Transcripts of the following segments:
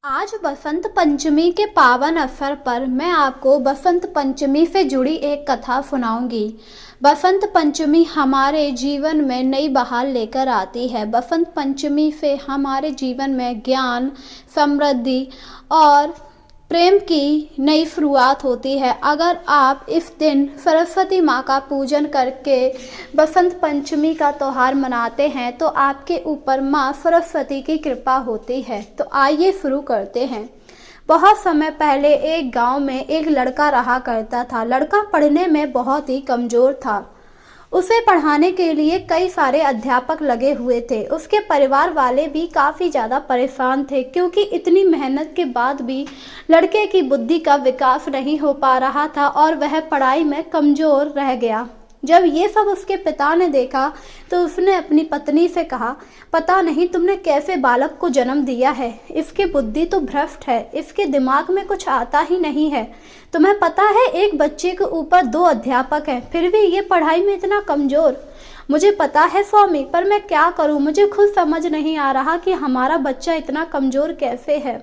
आज बसंत पंचमी के पावन अवसर पर मैं आपको बसंत पंचमी से जुड़ी एक कथा सुनाऊंगी। बसंत पंचमी हमारे जीवन में नई बहार लेकर आती है। बसंत पंचमी से हमारे जीवन में ज्ञान, समृद्धि और प्रेम की नई शुरुआत होती है। अगर आप इस दिन सरस्वती माँ का पूजन करके बसंत पंचमी का त्यौहार मनाते हैं तो आपके ऊपर माँ सरस्वती की कृपा होती है। तो आइए शुरू करते हैं। बहुत समय पहले एक गांव में एक लड़का रहा करता था। लड़का पढ़ने में बहुत ही कमज़ोर था। उसे पढ़ाने के लिए कई सारे अध्यापक लगे हुए थे। उसके परिवार वाले भी काफ़ी ज़्यादा परेशान थे क्योंकि इतनी मेहनत के बाद भी लड़के की बुद्धि का विकास नहीं हो पा रहा था और वह पढ़ाई में कमज़ोर रह गया। जब ये सब उसके पिता ने देखा तो उसने अपनी पत्नी से कहा, पता नहीं तुमने कैसे बालक को जन्म दिया है। इसकी बुद्धि तो भ्रष्ट है, इसके दिमाग में कुछ आता ही नहीं है। तुम्हें पता है एक बच्चे के ऊपर 2 अध्यापक हैं, फिर भी ये पढ़ाई में इतना कमज़ोर। मुझे पता है स्वामी, पर मैं क्या करूं, मुझे खुद समझ नहीं आ रहा कि हमारा बच्चा इतना कमज़ोर कैसे है।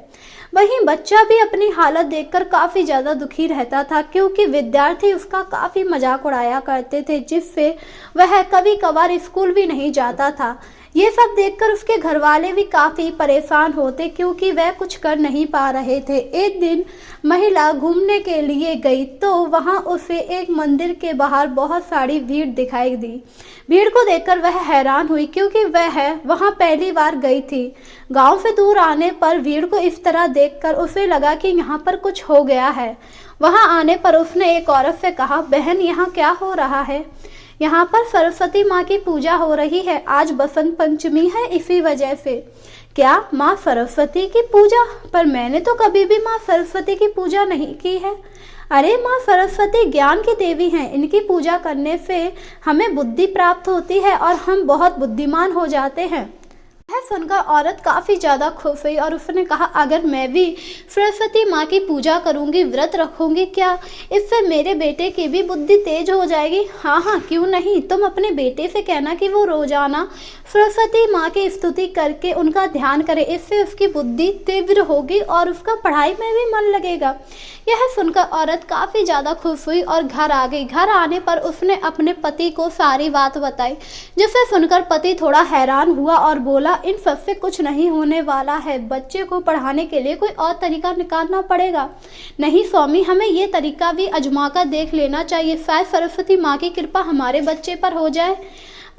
वहीं बच्चा भी अपनी हालत देखकर काफ़ी ज़्यादा दुखी रहता था क्योंकि विद्यार्थी उसका काफ़ी मजाक उड़ाया करते थे, जिससे वह कभी कभार स्कूल भी नहीं जाता था। ये सब देखकर उसके घर वाले भी काफ़ी परेशान होते क्योंकि वह कुछ कर नहीं पा रहे थे। एक दिन महिला घूमने के लिए गई तो वहां उसे एक मंदिर के बाहर बहुत सारी भीड़ दिखाई दी। भीड़ को देखकर वह हैरान हुई क्योंकि वह वहां पहली बार गई थी। गांव से दूर आने पर भीड़ को इस तरह देखकर उसे लगा कि यहाँ पर कुछ हो गया है। वहां आने पर उसने एक औरत से कहा, बहन यहाँ क्या हो रहा है? यहाँ पर सरस्वती माँ की पूजा हो रही है। आज बसंत पंचमी है, इसी वजह से। क्या माँ सरस्वती की पूजा? पर मैंने तो कभी भी माँ सरस्वती की पूजा नहीं की है। अरे माँ सरस्वती ज्ञान की देवी हैं, इनकी पूजा करने से हमें बुद्धि प्राप्त होती है और हम बहुत बुद्धिमान हो जाते हैं। यह सुनकर औरत काफ़ी ज़्यादा खुश हुई और उसने कहा, अगर मैं भी सरस्वती माँ की पूजा करूँगी, व्रत रखूँगी, क्या इससे मेरे बेटे की भी बुद्धि तेज हो जाएगी? हाँ हाँ, क्यों नहीं। तुम अपने बेटे से कहना कि वो रोजाना सरस्वती माँ की स्तुति करके उनका ध्यान करे, इससे उसकी बुद्धि तीव्र होगी और उसका पढ़ाई में भी मन लगेगा। यह सुनकर औरत काफ़ी ज़्यादा खुश हुई और घर आ गई। घर आने पर उसने अपने पति को सारी बात बताई, जिसे सुनकर पति थोड़ा हैरान हुआ और बोला, इन सबसे कुछ नहीं होने वाला है। बच्चे को पढ़ाने के लिए कोई और तरीका निकालना पड़ेगा। नहीं स्वामी, हमें ये तरीका भी आजमा कर देख लेना चाहिए, शायद सरस्वती माँ की कृपा हमारे बच्चे पर हो जाए।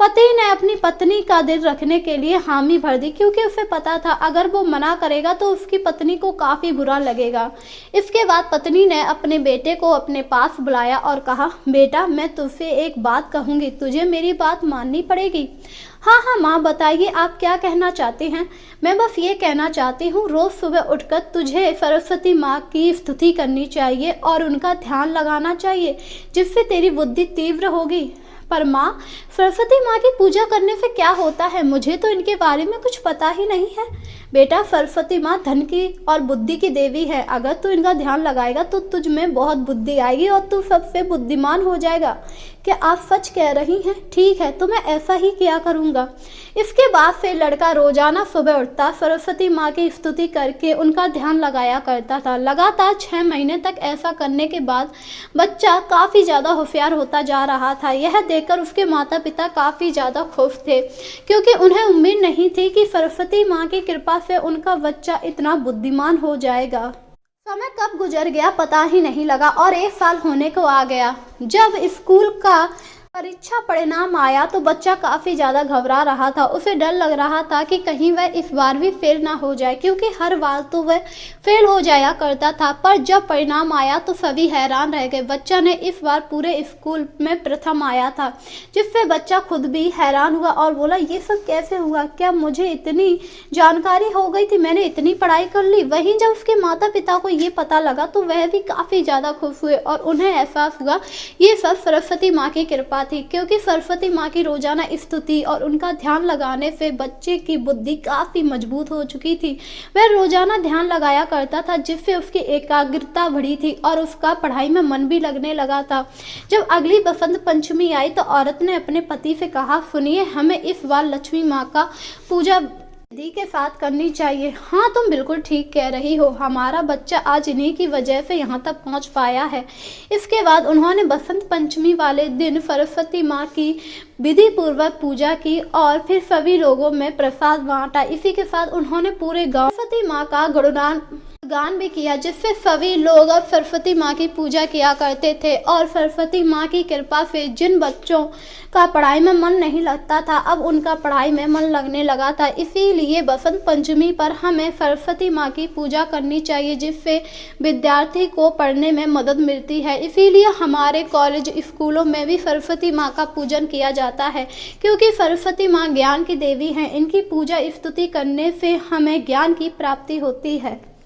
पति ने अपनी पत्नी का दिल रखने के लिए हामी भर दी क्योंकि उसे पता था अगर वो मना करेगा तो उसकी पत्नी को काफ़ी बुरा लगेगा। इसके बाद पत्नी ने अपने बेटे को अपने पास बुलाया और कहा, बेटा मैं तुझसे एक बात कहूँगी, तुझे मेरी बात माननी पड़ेगी। हाँ हाँ माँ, बताइए आप क्या कहना चाहते हैं। मैं बस ये कहना चाहती हूँ, रोज़ सुबह उठकर तुझे सरस्वती माँ की स्तुति करनी चाहिए और उनका ध्यान लगाना चाहिए, जिससे तेरी बुद्धि तीव्र होगी। पर माँ, सरस्वती माँ की पूजा करने से क्या होता है? मुझे तो इनके बारे में कुछ पता ही नहीं है। बेटा, सरस्वती माँ धन की और बुद्धि की देवी है। अगर तू इनका ध्यान लगाएगा तो तुझ में बहुत बुद्धि आएगी और तू सबसे बुद्धिमान हो जाएगा। क्या आप सच कह रही हैं? ठीक है, तो मैं ऐसा ही किया करूँगा। इसके बाद से लड़का रोजाना सुबह उठता, सरस्वती माँ की स्तुति करके उनका ध्यान लगाया करता था। लगातार 6 महीने तक ऐसा करने के बाद बच्चा काफ़ी ज़्यादा होशियार होता जा रहा था। यह देखकर उसके माता पिता काफ़ी ज़्यादा खुश थे क्योंकि उन्हें उम्मीद नहीं थी कि सरस्वती माँ की कृपा से उनका बच्चा इतना बुद्धिमान हो जाएगा। समय कब गुजर गया पता ही नहीं लगा और 1 साल होने को आ गया। जब स्कूल का परीक्षा परिणाम आया तो बच्चा काफ़ी ज़्यादा घबरा रहा था। उसे डर लग रहा था कि कहीं वह इस बार भी फेल ना हो जाए क्योंकि हर बार तो वह फेल हो जाया करता था। पर जब परिणाम आया तो सभी हैरान रह गए। बच्चा ने इस बार पूरे स्कूल में प्रथम आया था, जिससे बच्चा खुद भी हैरान हुआ और बोला, ये सब कैसे हुआ? क्या मुझे इतनी जानकारी हो गई थी? मैंने इतनी पढ़ाई कर ली? वहीं जब उसके माता पिता को ये पता लगा तो वह भी काफ़ी ज़्यादा खुश हुए और उन्हें एहसास हुआ ये सब सरस्वती माँ की कृपा थी क्योंकि सरस्वती माँ की रोजाना स्तुति और उनका ध्यान लगाने से बच्चे की बुद्धि काफ़ी मजबूत हो चुकी थी। वह रोजाना ध्यान लगाया करता था जिससे उसकी एकाग्रता बढ़ी थी और उसका पढ़ाई में मन भी लगने लगा था। जब अगली बसंत पंचमी आई तो औरत ने अपने पति से कहा, सुनिए, हमें इस बार लक्ष्मी माँ का पूजा विधि के साथ करनी चाहिए। हाँ, तुम बिल्कुल ठीक कह रही हो, हमारा बच्चा आज इन्हीं की वजह से यहाँ तक पहुँच पाया है। इसके बाद उन्होंने बसंत पंचमी वाले दिन सरस्वती माँ की विधि पूर्वक पूजा की और फिर सभी लोगों में प्रसाद बांटा। इसी के साथ उन्होंने पूरे गांव सरस्वती माँ का गान भी किया, जिससे सभी लोग अब सरस्वती माँ की पूजा किया करते थे। और सरस्वती माँ की कृपा से जिन बच्चों का पढ़ाई में मन नहीं लगता था, अब उनका पढ़ाई में मन लगने लगा था। इसीलिए बसंत पंचमी पर हमें सरस्वती माँ की पूजा करनी चाहिए, जिससे विद्यार्थी को पढ़ने में मदद मिलती है। इसीलिए हमारे कॉलेज स्कूलों में भी सरस्वती माँ का पूजन किया जाता है, क्योंकि सरस्वती माँ ज्ञान की देवी हैं। इनकी पूजा स्तुति करने से हमें ज्ञान की प्राप्ति होती है।